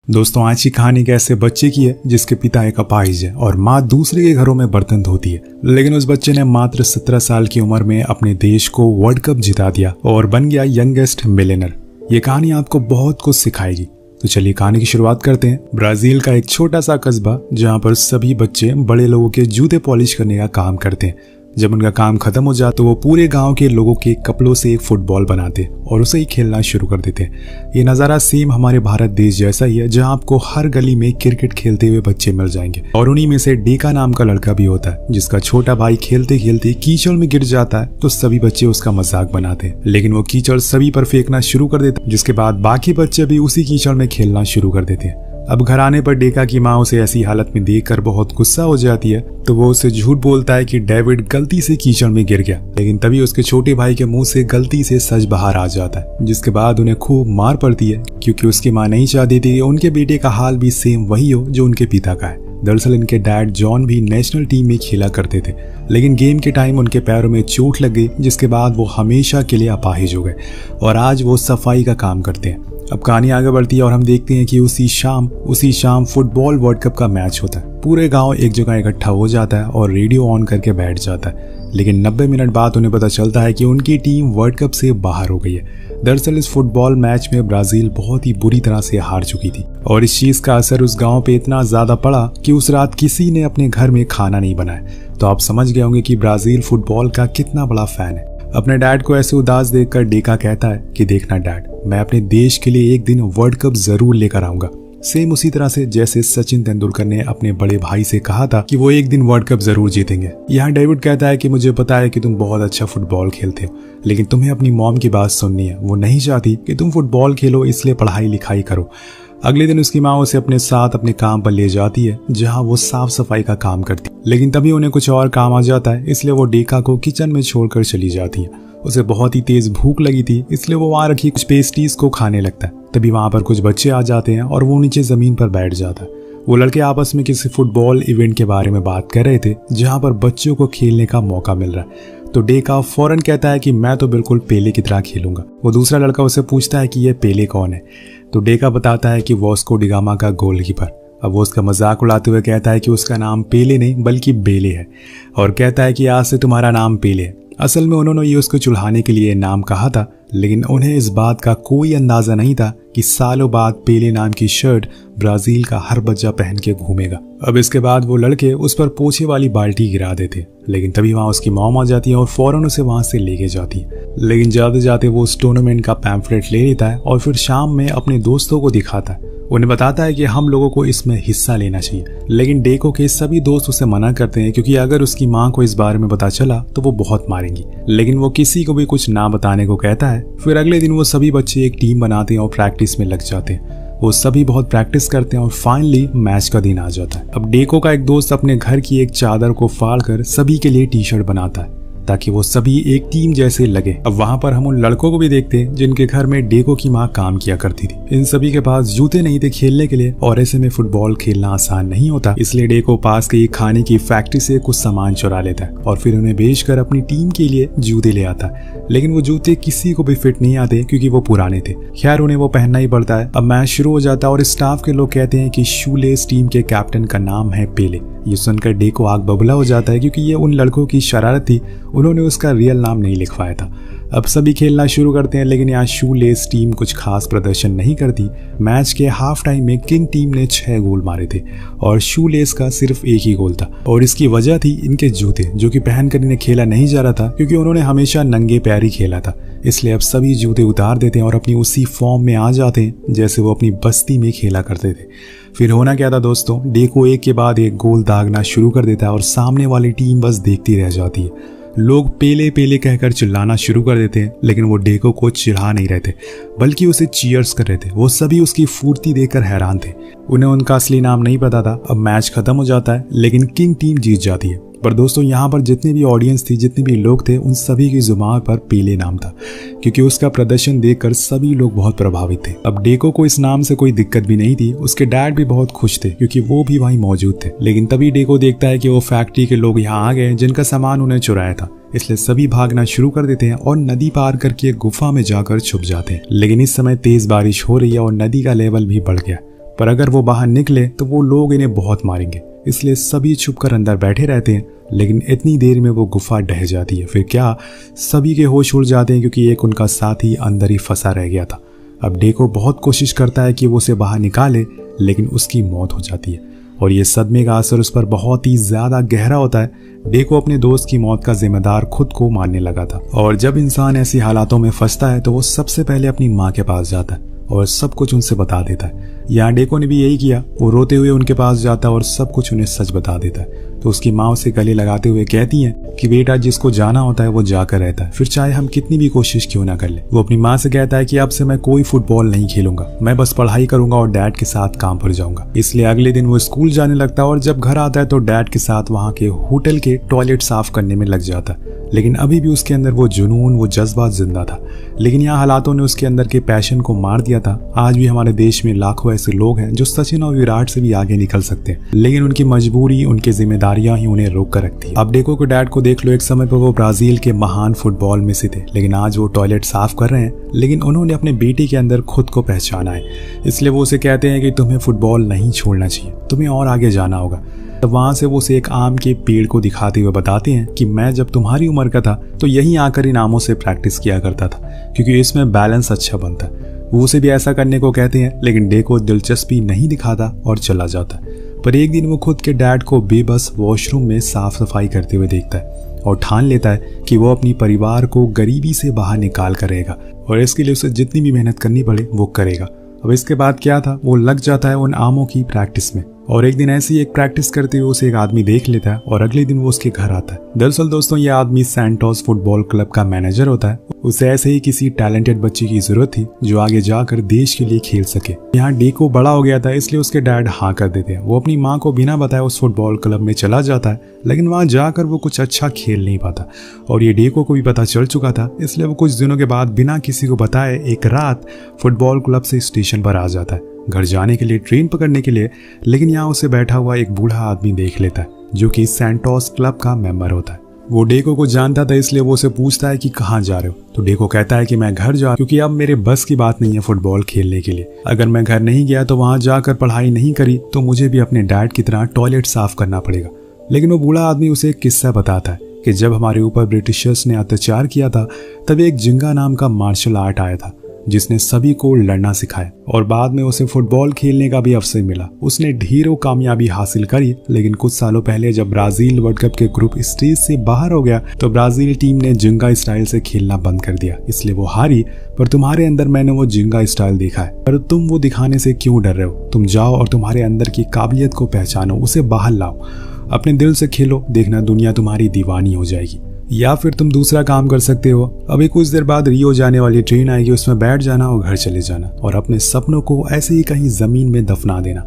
दोस्तों, आज की कहानी एक ऐसे बच्चे की है जिसके पिता एक अपाहिज है और माँ दूसरे के घरों में बर्तन धोती है। लेकिन उस बच्चे ने मात्र 17 साल की उम्र में अपने देश को वर्ल्ड कप जिता दिया और बन गया यंगेस्ट मिलियनर। ये कहानी आपको बहुत कुछ सिखाएगी। तो चलिए कहानी की शुरुआत करते हैं। ब्राजील का एक छोटा सा कस्बा जहाँ पर सभी बच्चे बड़े लोगों के जूते पॉलिश करने का काम करते हैं। जब उनका काम खत्म हो जाए तो वो पूरे गांव के लोगों के कपड़ों से एक फुटबॉल बनाते और उसे ही खेलना शुरू कर देते। ये नज़ारा सेम हमारे भारत देश जैसा ही है, जहां आपको हर गली में क्रिकेट खेलते हुए बच्चे मिल जाएंगे। और उन्हीं में से डेका नाम का लड़का भी होता है जिसका छोटा भाई खेलते खेलते कीचड़ में गिर जाता है तो सभी बच्चे उसका मजाक बनाते हैं, लेकिन वो कीचड़ सभी पर फेंकना शुरू कर देता है, जिसके बाद बाकी बच्चे भी उसी कीचड़ में खेलना शुरू कर देते हैं। अब घर आने पर डेका की माँ उसे ऐसी हालत में देखकर बहुत गुस्सा हो जाती है, तो वो उसे झूठ बोलता है कि डेविड गलती से कीचड़ में गिर गया। लेकिन तभी उसके छोटे भाई के मुंह से गलती से सच बाहर आ जाता है, जिसके बाद उन्हें खूब मार पड़ती है क्योंकि उसकी माँ नहीं चाहती थी कि उनके बेटे का हाल भी सेम वही हो जो उनके पिता का है। दरअसल इनके डैड जॉन भी नेशनल टीम में खेला करते थे, लेकिन गेम के टाइम उनके पैरों में चोट लग गई, जिसके बाद वो हमेशा के लिए अपाहिज हो गए और आज वो सफाई का काम करते हैं। अब कहानी आगे बढ़ती है और हम देखते हैं कि उसी शाम फुटबॉल वर्ल्ड कप का मैच होता है। पूरे गांव एक जगह इकट्ठा हो जाता है और रेडियो ऑन करके बैठ जाता है, लेकिन 90 मिनट बाद उन्हें पता चलता है कि उनकी टीम वर्ल्ड कप से बाहर हो गई है। दरअसल इस फुटबॉल मैच में ब्राजील बहुत ही बुरी तरह से हार चुकी थी और इस चीज का असर उस गांव पे इतना ज्यादा पड़ा कि उस रात किसी ने अपने घर में खाना नहीं बनाया। तो आप समझ गए होंगे कि ब्राजील फुटबॉल का कितना बड़ा फैन है। अपने डैड को ऐसे उदास देखकर डेका कहता है कि देखना डैड, मैं अपने देश के लिए एक दिन वर्ल्ड कप जरूर लेकर आऊंगा। सेम उसी तरह से जैसे सचिन तेंदुलकर ने अपने बड़े भाई से कहा था कि वो एक दिन वर्ल्ड कप जरूर जीतेंगे। यहाँ डेविड कहता है कि मुझे पता है कि तुम बहुत अच्छा फुटबॉल खेलते हो, लेकिन तुम्हें अपनी मॉम की बात सुननी है। वो नहीं चाहती कि तुम फुटबॉल खेलो, इसलिए पढ़ाई लिखाई करो। अगले दिन उसकी माँ उसे अपने साथ अपने काम पर ले जाती है जहाँ वो साफ सफाई का काम करती है, लेकिन तभी उन्हें कुछ और काम आ जाता है, इसलिए वो डेका को किचन में छोड़कर चली जाती है। उसे बहुत ही तेज भूख लगी थी, इसलिए वो वहाँ रखी कुछ पेस्ट्रीज को खाने लगता है। तभी वहाँ पर कुछ बच्चे आ जाते हैं और वो नीचे जमीन पर बैठ जाता है। वो लड़के आपस में किसी फुटबॉल इवेंट के बारे में बात कर रहे थे जहाँ पर बच्चों को खेलने का मौका मिल रहा है। तो डेका फौरन कहता है कि मैं तो बिल्कुल पेले की तरह खेलूंगा। वो दूसरा लड़का उसे पूछता है कि ये पेले कौन है, तो डेका बताता है कि वास्को डी गामा का गोलकीपर। अब वो उसका मजाक उड़ाते हुए कहता है कि उसका नाम पेले नहीं बल्कि बेले है और कहता है कि आज से तुम्हारा नाम पेले है। असल में उन्होंने ये उसको चुढ़ाने के लिए नाम कहा था, लेकिन उन्हें इस बात का कोई अंदाजा नहीं था कि सालों बाद पेले नाम की शर्ट ब्राजील का हर बच्चा पहन के घूमेगा। अब इसके बाद वो लड़के उस पर पोछे वाली बाल्टी गिरा देते, लेकिन तभी वहाँ उसकी मॉम आ जाती है और फौरन उसे वहाँ से लेके जाती है। लेकिन जाते जाते वो उस टूर्नामेंट का पैम्फलेट ले लेता है और फिर शाम में अपने दोस्तों को दिखाता है। उन्हें बताता है कि हम लोगों को इसमें हिस्सा लेना चाहिए, लेकिन डेको के सभी दोस्त उसे मना करते हैं क्योंकि अगर उसकी माँ को इस बारे में पता चला तो वो बहुत मारेंगी। लेकिन वो किसी को भी कुछ ना बताने को कहता है। फिर अगले दिन वो सभी बच्चे एक टीम बनाते हैं और प्रैक्टिस में लग जाते हैं। वो सभी बहुत प्रैक्टिस करते हैं और फाइनली मैच का दिन आ जाता है। अब डेको का एक दोस्त अपने घर की एक चादर को फाड़कर सभी के लिए टी शर्ट बनाता है ताकि वो सभी एक टीम जैसे लगे। अब वहाँ पर हम उन लड़कों को भी देखते हैं जिनके घर में डेको की माँ काम किया करती थी। इन सभी के पास जूते नहीं थे खेलने के लिए और ऐसे में फुटबॉल खेलना आसान नहीं होता, इसलिए डेको पास के खाने की फैक्ट्री से कुछ सामान चुरा लेता है और फिर उन्हें बेचकर अपनी टीम के लिए जूते ले आता है। लेकिन वो जूते किसी को भी फिट नहीं आते क्योंकि वो पुराने थे। खैर उन्हें वो पहनना ही पड़ता है। अब मैच शुरू हो जाता है और स्टाफ के लोग कहते हैं कि शूलेस टीम के कैप्टन का नाम है पेले। ये सुनकर डेको आग बबूला हो जाता है क्योंकि ये उन लड़कों की शरारत थी, उन्होंने उसका रियल नाम नहीं लिखवाया था। अब सभी खेलना शुरू करते हैं, लेकिन यहाँ शूलेस टीम कुछ खास प्रदर्शन नहीं करती। मैच के हाफ टाइम में किंग टीम ने 6 गोल मारे थे और शूलेस का सिर्फ एक ही गोल था और इसकी वजह थी इनके जूते, जो कि पहनकर इन्हें खेला नहीं जा रहा था क्योंकि उन्होंने हमेशा नंगे पैर ही खेला था। इसलिए अब सभी जूते उतार देते हैं और अपनी उसी फॉर्म में आ जाते हैं जैसे वो अपनी बस्ती में खेला करते थे। फिर होना क्या था दोस्तों, डेको एक के बाद एक गोल दागना शुरू कर देता है और सामने वाली टीम बस देखती रह जाती है। लोग पेले पेले कहकर चिल्लाना शुरू कर देते हैं, लेकिन वो डेको को चिढ़ा नहीं रहे थे बल्कि उसे चीयर्स कर रहे थे। वो सभी उसकी फुर्ती देखकर हैरान थे। उन्हें उनका असली नाम नहीं पता था। अब मैच खत्म हो जाता है, लेकिन किंग टीम जीत जाती है। पर दोस्तों यहाँ पर जितनी भी ऑडियंस थी, जितने भी लोग थे, उन सभी की जुबान पर पेले नाम था क्योंकि उसका प्रदर्शन देखकर सभी लोग बहुत प्रभावित थे। अब डेको को इस नाम से कोई दिक्कत भी नहीं थी। उसके डैड भी बहुत खुश थे क्योंकि वो भी वहीं मौजूद थे। लेकिन तभी डेको देखता है कि वो फैक्ट्री के लोग यहाँ आ गए जिनका सामान उन्हें चुराया था। इसलिए सभी भागना शुरू कर देते हैं और नदी पार करके गुफा में जाकर छुप जाते हैं। लेकिन इस समय तेज बारिश हो रही है और नदी का लेवल भी बढ़ गया। पर अगर वो बाहर निकले तो वो लोग इन्हें बहुत मारेंगे, इसलिए सभी छुपकर अंदर बैठे रहते हैं। लेकिन इतनी देर में वो गुफा ढह जाती है। फिर क्या, सभी के होश उड़ जाते हैं क्योंकि एक उनका साथी अंदर ही फंसा रह गया था। अब डेको बहुत कोशिश करता है कि वो उसे बाहर निकाले, लेकिन उसकी मौत हो जाती है और ये सदमे का असर उस पर बहुत ही ज्यादा गहरा होता है। डेको अपने दोस्त की मौत का जिम्मेदार खुद को मानने लगा था और जब इंसान ऐसी हालातों में फंसता है तो वो सबसे पहले अपनी माँ के पास जाता है और सब कुछ उनसे बता देता है। यहाँ डेको ने भी यही किया। वो रोते हुए उनके पास जाता है और सब कुछ उन्हें सच बता देता है। तो उसकी माँ उसे गले लगाते हुए कहती हैं कि बेटा, जिसको जाना होता है वो जाकर रहता है, फिर चाहे हम कितनी भी कोशिश क्यों ना कर ले। वो अपनी माँ से कहता है कि अब से मैं कोई फुटबॉल नहीं खेलूंगा, मैं बस पढ़ाई करूंगा और डैड के साथ काम पर जाऊंगा। इसलिए अगले दिन वो स्कूल जाने लगता है और जब घर आता है तो डैड के साथ वहाँ के होटल के टॉयलेट साफ करने में लग जाता है। लेकिन अभी भी उसके अंदर वो जुनून, वो जज्बा जिंदा था। लेकिन यहाँ हालातों ने उसके अंदर के पैशन को मार दिया था। आज भी हमारे देश में लाखों ऐसे लोग हैं जो सचिन और विराट से भी आगे निकल सकते हैं, लेकिन उनकी मजबूरी, उनकी जिम्मेदारियां ही उन्हें रोक कर रखती है। अब डेको के डैड को देख लो, एक समय पर वो ब्राजील के महान फुटबॉल में से थे, लेकिन आज वो टॉयलेट साफ कर रहे हैं। लेकिन उन्होंने अपने बेटे के अंदर खुद को पहचाना है, इसलिए वो उसे कहते हैं कि तुम्हें फुटबॉल नहीं छोड़ना चाहिए, तुम्हें और आगे जाना होगा। तब वहां से वो उसे एक आम के पेड़ को दिखाते हुए बताते हैं कि मैं जब तुम्हारी उम्र का था तो यहीं आकर इन आमों से प्रैक्टिस किया करता था, क्योंकि इसमें बैलेंस अच्छा बनता है। वो उसे भी ऐसा करने को कहते हैं, लेकिन डेको दिलचस्पी नहीं दिखाता और चला जाता है। पर एक दिन वो खुद के डैड को बेबस वॉशरूम में साफ सफाई करते हुए देखता है और ठान लेता है कि वो अपनी परिवार को गरीबी से बाहर निकाल कर रहेगा और इसके लिए उसे जितनी भी मेहनत करनी पड़े वो करेगा। अब इसके बाद क्या था, वो लग जाता है उन आमों की प्रैक्टिस में और एक दिन ऐसी एक प्रैक्टिस करते हुए उसे एक आदमी देख लेता है और अगले दिन वो उसके घर आता है। दरअसल दोस्तों, ये आदमी सैंटोस फुटबॉल क्लब का मैनेजर होता है। उसे ऐसे ही किसी टैलेंटेड बच्चे की जरूरत थी जो आगे जाकर देश के लिए खेल सके। यहाँ डेको बड़ा हो गया था, इसलिए उसके डैड हाँ कर देते हैं। वो अपनी माँ को बिना बताए उस फुटबॉल क्लब में चला जाता है, लेकिन वहां जाकर वो कुछ अच्छा खेल नहीं पाता और ये डेको को भी पता चल चुका था। इसलिए वो कुछ दिनों के बाद बिना किसी को बताए एक रात फुटबॉल क्लब से स्टेशन पर आ जाता है घर जाने के लिए, ट्रेन पकड़ने के लिए। लेकिन यहाँ उसे बैठा हुआ एक बूढ़ा आदमी देख लेता है जो कि सैंटोस क्लब का मेंबर होता है। वो डेको को जानता था, इसलिए वो उसे पूछता है कि कहाँ जा रहे हो। तो डेको कहता है कि मैं घर जा, क्योंकि अब मेरे बस की बात नहीं है फुटबॉल खेलने के लिए। अगर मैं घर नहीं गया तो वहां जाकर पढ़ाई नहीं करी तो मुझे भी अपने डैड की तरह टॉयलेट साफ करना पड़ेगा। लेकिन वो बूढ़ा आदमी उसे एक किस्सा बताता है कि जब हमारे ऊपर ब्रिटिशर्स ने अत्याचार किया था तब एक जिंगा नाम का मार्शल आर्ट आया था जिसने सभी को लड़ना सिखाया और बाद में उसे फुटबॉल खेलने का भी अवसर मिला। उसने ढेरों कामयाबी हासिल करी, लेकिन कुछ सालों पहले जब ब्राजील वर्ल्ड कप के ग्रुप स्टेज से बाहर हो गया तो ब्राजील टीम ने जिंगा स्टाइल से खेलना बंद कर दिया, इसलिए वो हारी। पर तुम्हारे अंदर मैंने वो जिंगा स्टाइल देखा है, पर तुम वो दिखाने से क्यों डर रहे हो? तुम जाओ और तुम्हारे अंदर की काबिलियत को पहचानो, उसे बाहर लाओ, अपने दिल से खेलो, देखना दुनिया तुम्हारी दीवानी हो जाएगी। या फिर तुम दूसरा काम कर सकते हो, अभी कुछ देर बाद रियो जाने वाली ट्रेन आएगी, उसमें बैठ जाना और घर चले जाना और अपने सपनों को ऐसे ही कहीं जमीन में दफना देना।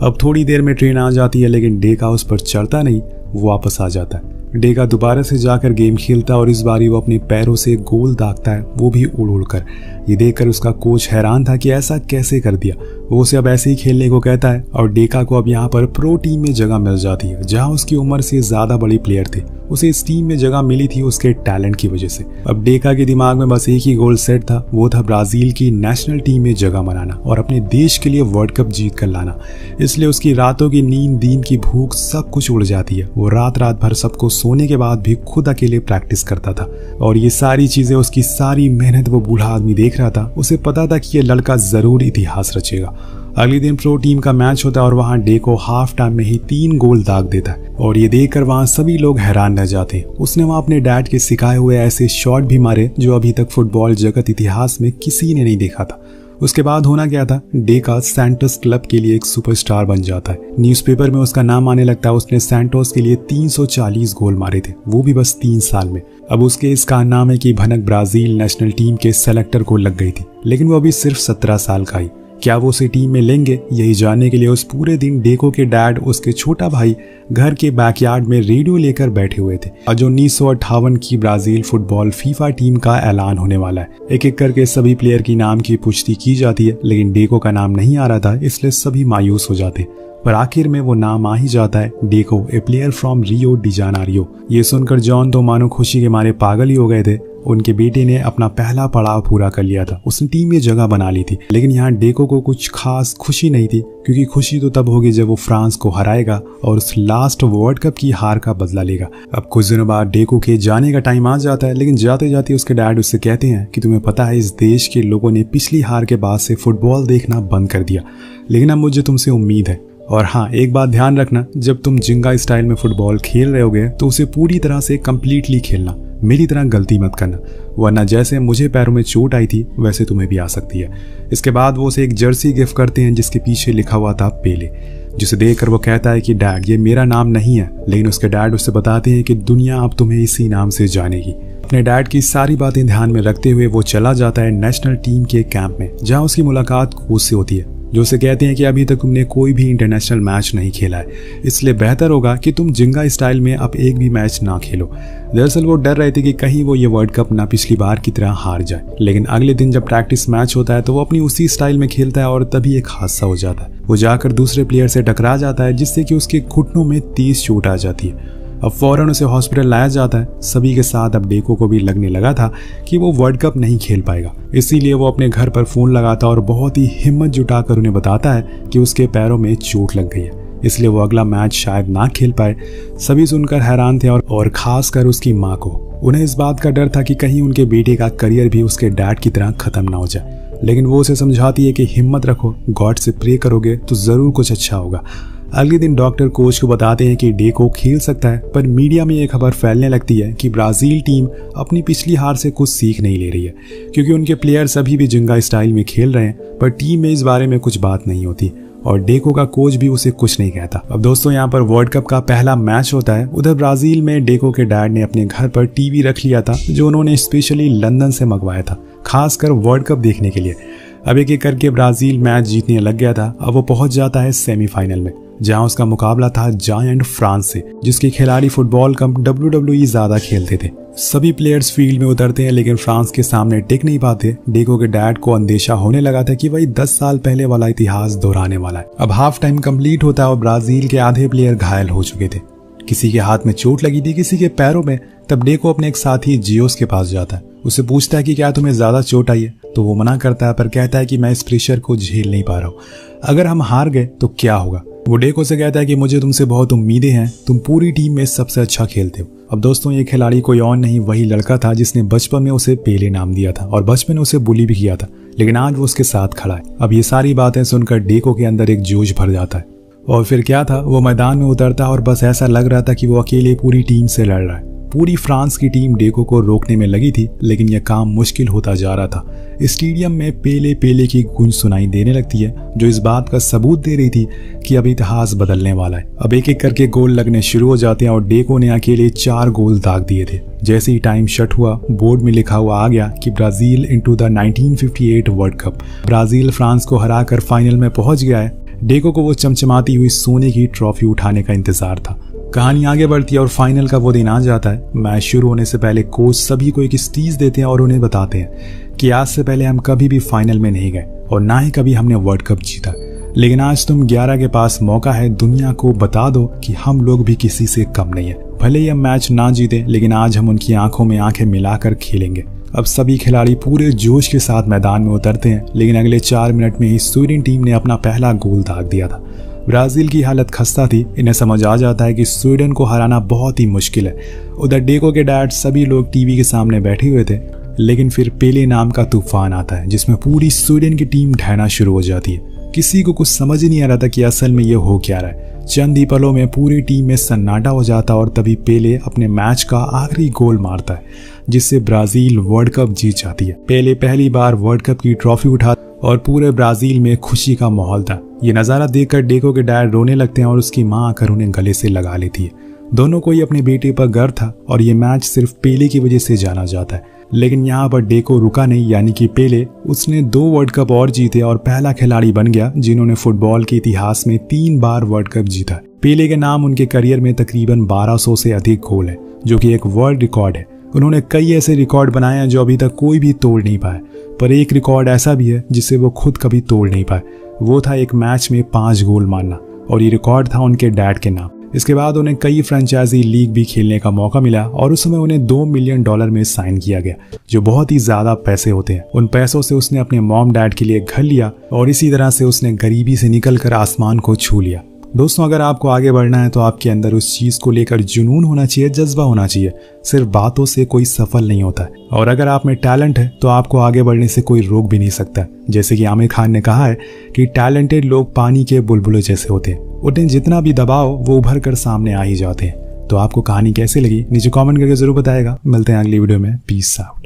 अब थोड़ी देर में ट्रेन आ जाती है, लेकिन डेका उस पर चढ़ता नहीं, वो वापस आ जाता है। डेका दोबारा से जाकर गेम खेलता और इस बारी वो अपने पैरों से गोल दागता है, वो भी उड़ उड़ कर। ये देखकर उसका कोच हैरान था कि ऐसा कैसे कर दिया। वो उसे अब ऐसे ही खेलने को कहता है और डेका को अब यहाँ पर प्रो टीम में जगह मिल जाती है जहाँ उसकी उम्र से ज्यादा बड़े प्लेयर थे। उसे इस टीम में जगह मिली थी उसके टैलेंट की वजह से। अब डेका के दिमाग में बस एक ही गोल सेट था, वो था ब्राजील की नेशनल टीम में जगह बनाना और अपने देश के लिए वर्ल्ड कप जीत कर लाना। इसलिए उसकी रातों की नींद, दिन की भूख, सब कुछ उड़ जाती है। वो रात भर सबको सोने के बाद भी खुद अकेले प्रैक्टिस करता था और ये सारी चीजें, उसकी सारी मेहनत वो बूढ़ा आदमी देख रहा था। उसे पता था कि ये लड़का जरूर इतिहास रचेगा। अगले दिन प्रो टीम का मैच होता है और वहां डेको हाफ टाइम में ही 3 गोल दाग देता है और ये देखकर वहां सभी लोग हैरान रह जाते हैं। उसने वहां अपने डैड के सिखाए हुए ऐसे शॉट भी मारे जो अभी तक फुटबॉल जगत इतिहास में किसी ने नहीं देखा था। उसके बाद होना क्या था, डेका सैंटोस क्लब के लिए एक सुपरस्टार बन जाता है। न्यूज़पेपर में उसका नाम आने लगता है। उसने सैंटोस के लिए 340 गोल मारे थे, वो भी बस 3 साल में। अब उसके इस कारनामे की भनक ब्राजील नेशनल टीम के सेलेक्टर को लग गई थी, लेकिन वो अभी सिर्फ 17 साल का ही। क्या वो उसे टीम में लेंगे, यही जानने के लिए उस पूरे दिन डेको के डैड, उसके छोटा भाई घर के बैकयार्ड में रेडियो लेकर बैठे हुए थे। और जो 1958 की ब्राजील फुटबॉल फीफा टीम का ऐलान होने वाला है। एक एक करके सभी प्लेयर की नाम की पुष्टि की जाती है, लेकिन डेको का नाम नहीं आ रहा था, इसलिए सभी मायूस हो जाते। पर आखिर में वो नाम आ ही जाता है, deco, A player from Rio de Janeiro. ये सुनकर जॉन तो मानो खुशी के मारे पागल ही हो गए थे। उनके बेटे ने अपना पहला पड़ाव पूरा कर लिया था, उसने टीम में जगह बना ली थी। लेकिन यहाँ डेको को कुछ खास खुशी नहीं थी, क्योंकि खुशी तो तब होगी जब वो फ्रांस को हराएगा और उस लास्ट वर्ल्ड कप की हार का बदला लेगा। अब कुछ दिनों बाद डेको के जाने का टाइम आ जाता है, लेकिन जाते जाते उसके डैड उससे कहते हैं कि तुम्हें पता है इस देश के लोगों ने पिछली हार के बाद से फुटबॉल देखना बंद कर दिया, लेकिन अब मुझे तुमसे उम्मीद है। और हाँ, एक बात ध्यान रखना, जब तुम जिंगा स्टाइल में फुटबॉल खेल रहे होगे तो उसे पूरी तरह से कंप्लीटली खेलना, मेरी तरह गलती मत करना, वरना जैसे मुझे पैरों में चोट आई थी वैसे तुम्हें भी आ सकती है। इसके बाद वो उसे एक जर्सी गिफ्ट करते हैं जिसके पीछे लिखा हुआ था पेले, जिसे देखकर वो कहता है कि डैड ये मेरा नाम नहीं है। लेकिन उसके डैड उससे बताते हैं कि दुनिया अब तुम्हें इसी नाम से जानेगी। अपने डैड की सारी बातें ध्यान में रखते हुए वो चला जाता है नेशनल टीम के कैंप में, जहाँ उसकी मुलाकात कोच से होती है, जो उसे कहते हैं कि अभी तक तुमने कोई भी इंटरनेशनल मैच नहीं खेला है, इसलिए बेहतर होगा कि तुम जिंगा स्टाइल में अब एक भी मैच ना खेलो। दरअसल वो डर रहे थे कि कहीं वो ये वर्ल्ड कप ना पिछली बार की तरह हार जाए। लेकिन अगले दिन जब प्रैक्टिस मैच होता है तो वो अपनी उसी स्टाइल में खेलता है और तभी एक हादसा हो जाता है। वो जाकर दूसरे प्लेयर से टकरा जाता है, जिससे कि उसके घुटनों में तेज चोट आ जाती है। अब फौरन उसे हॉस्पिटल लाया जाता है। सभी के साथ अब डेको को भी लगने लगा था कि वो वर्ल्ड कप नहीं खेल पाएगा, इसीलिए वो अपने घर पर फोन लगाता और बहुत ही हिम्मत जुटाकर उन्हें बताता है कि उसके पैरों में चोट लग गई है, इसलिए वो अगला मैच शायद ना खेल पाए। सभी सुनकर हैरान थे और खासकर उसकी माँ को। उन्हें इस बात का डर था कि कहीं उनके बेटे का करियर भी उसके डैड की तरह खत्म ना हो जाए। लेकिन वो उसे समझाती है कि हिम्मत रखो, गॉड से प्रे करोगे तो जरूर कुछ अच्छा होगा। अगले दिन डॉक्टर कोच को बताते हैं कि डेको खेल सकता है, पर मीडिया में ये खबर फैलने लगती है कि ब्राजील टीम अपनी पिछली हार से कुछ सीख नहीं ले रही है, क्योंकि उनके प्लेयर्स अभी भी जिंगा स्टाइल में खेल रहे हैं, पर टीम में इस बारे में कुछ बात नहीं होती और डेको का कोच भी उसे कुछ नहीं कहता। अब दोस्तों, यहाँ पर वर्ल्ड कप का पहला मैच होता है। उधर ब्राजील में डेको के डैड ने अपने घर पर टीवी रख लिया था, जो उन्होंने स्पेशली लंदन से मंगवाया था, खासकर वर्ल्ड कप देखने के लिए। अब एक एक करके ब्राजील मैच जीतने लग गया था। अब वो पहुंच जाता है सेमीफाइनल में, जहां उसका मुकाबला था जायंट फ्रांस से, जिसके खिलाड़ी फुटबॉल कम WWE ज्यादा खेलते थे। सभी प्लेयर्स फील्ड में उतरते हैं, लेकिन फ्रांस के सामने टिक नहीं पाते। डेको के डैड को अंदेशा होने लगा था कि वही 10 साल पहले वाला इतिहास दोहराने वाला है। अब हाफ टाइम कंप्लीट होता है और ब्राजील के आधे प्लेयर घायल हो चुके थे। किसी के हाथ में चोट लगी थी, किसी के पैरों में। तब डेको अपने एक साथी जियोस के पास जाता है, उससे पूछता है कि क्या तुम्हें ज्यादा चोट आई है, तो वो मना करता है, पर कहता है कि मैं इस प्रेशर को झेल नहीं पा रहा हूँ, अगर हम हार गए तो क्या होगा। वो डेको से कहता है कि मुझे तुमसे बहुत उम्मीदें हैं, तुम पूरी टीम में सबसे अच्छा खेलते हो। अब दोस्तों, ये खिलाड़ी कोई और नहीं, वही लड़का था जिसने बचपन में उसे पेले नाम दिया था और बचपन में उसे बुली भी किया था, लेकिन आज वो उसके साथ खड़ा है। अब ये सारी बातें सुनकर डेको के अंदर एक जोश भर जाता है और फिर क्या था, वो मैदान में उतरता और बस ऐसा लग रहा था कि वो अकेले पूरी टीम से लड़ रहा है। पूरी फ्रांस की टीम डेको को रोकने में लगी थी, लेकिन यह काम मुश्किल होता जा रहा था। स्टेडियम में पेले पेले की गूंज सुनाई देने लगती है, जो इस बात का सबूत दे रही थी कि अब इतिहास बदलने वाला है। अब एक एक करके गोल लगने शुरू हो जाते हैं और डेको ने अकेले 4 गोल दाग दिए थे। जैसे ही टाइम शट हुआ, बोर्ड में लिखा हुआ आ गया कि Brazil into the 1958 world cup. Brazil France को हराकर फाइनल में पहुंच गया है। डेको को वो चमचमाती हुई सोने की ट्रॉफी उठाने का इंतजार था। कहानी आगे बढ़ती है और फाइनल का वो दिन आ जाता है। मैच शुरू होने से पहले कोच सभी को एक स्पीच देते हैं और उन्हें बताते हैं कि आज से पहले हम कभी भी फाइनल में नहीं गए और ना ही कभी हमने वर्ल्ड कप जीता, लेकिन आज तुम 11 के पास मौका है दुनिया को बता दो कि हम लोग भी किसी से कम नहीं है। भले ही हम मैच ना जीते, लेकिन आज हम उनकी आंखों में आंखें मिलाकर खेलेंगे। अब सभी खिलाड़ी पूरे जोश के साथ मैदान में उतरते हैं, लेकिन अगले 4 मिनट में ही स्वीडन टीम ने अपना पहला गोल दाग दिया था। ब्राजील की हालत खस्ता थी। इन्हें समझ आ जाता है कि स्वीडन को हराना बहुत ही मुश्किल है। उधर डेको के डैड सभी लोग टीवी के सामने बैठे हुए थे, लेकिन फिर पेले नाम का तूफान आता है, जिसमें पूरी स्वीडन की टीम ढहना शुरू हो जाती है। किसी को कुछ समझ ही नहीं आ रहा था कि असल में ये हो क्या रहा है। चंद ही पलों में पूरी टीम में सन्नाटा हो जाता और तभी पेले अपने मैच का आखिरी गोल मारता है, जिससे ब्राजील वर्ल्ड कप जीत जाती है। पेले पहली बार वर्ल्ड कप की ट्रॉफी उठा और पूरे ब्राजील में खुशी का माहौल था। ये नज़ारा देखकर डेको के डैड रोने लगते हैं और उसकी माँ आकर उन्हें गले से लगा लेती है। दोनों को ही अपने बेटे पर गर्व था और ये मैच सिर्फ पेले की वजह से जाना जाता है। लेकिन यहाँ पर डेको रुका नहीं, यानी कि पेले उसने 2 वर्ल्ड कप और जीते और पहला खिलाड़ी बन गया जिन्होंने फुटबॉल के इतिहास में 3 बार वर्ल्ड कप जीता। पेले के नाम उनके करियर में तकरीबन 1200 से अधिक गोल है, जो कि एक वर्ल्ड रिकॉर्ड है। उन्होंने कई ऐसे रिकॉर्ड बनाए हैं जो अभी तक कोई भी तोड़ नहीं पाया, पर एक रिकॉर्ड ऐसा भी है जिसे वो खुद कभी तोड़ नहीं पाए। वो था एक मैच में 5 गोल मारना और ये रिकॉर्ड था उनके डैड के नाम। इसके बाद उन्हें कई फ्रेंचाइजी लीग भी खेलने का मौका मिला और उस समय उन्हें $2 मिलियन में साइन किया गया, जो बहुत ही ज्यादा पैसे होते हैं। उन पैसों से उसने अपने मॉम डैड के लिए घर लिया और इसी तरह से उसने गरीबी से निकलकर आसमान को छू लिया। दोस्तों, अगर आपको आगे बढ़ना है तो आपके अंदर उस चीज को लेकर जुनून होना चाहिए, जज्बा होना चाहिए। सिर्फ बातों से कोई सफल नहीं होता है। और अगर आप में टैलेंट है तो आपको आगे बढ़ने से कोई रोक भी नहीं सकता। जैसे कि आमिर खान ने कहा है कि टैलेंटेड लोग पानी के बुलबुलों जैसे होते हैं, उन्हें जितना भी दबाओ वो उभर कर सामने आ ही जाते हैं। तो आपको कहानी कैसे लगी नीचे कमेंट करके जरूर बताएगा। मिलते हैं अगली वीडियो में। Peace out.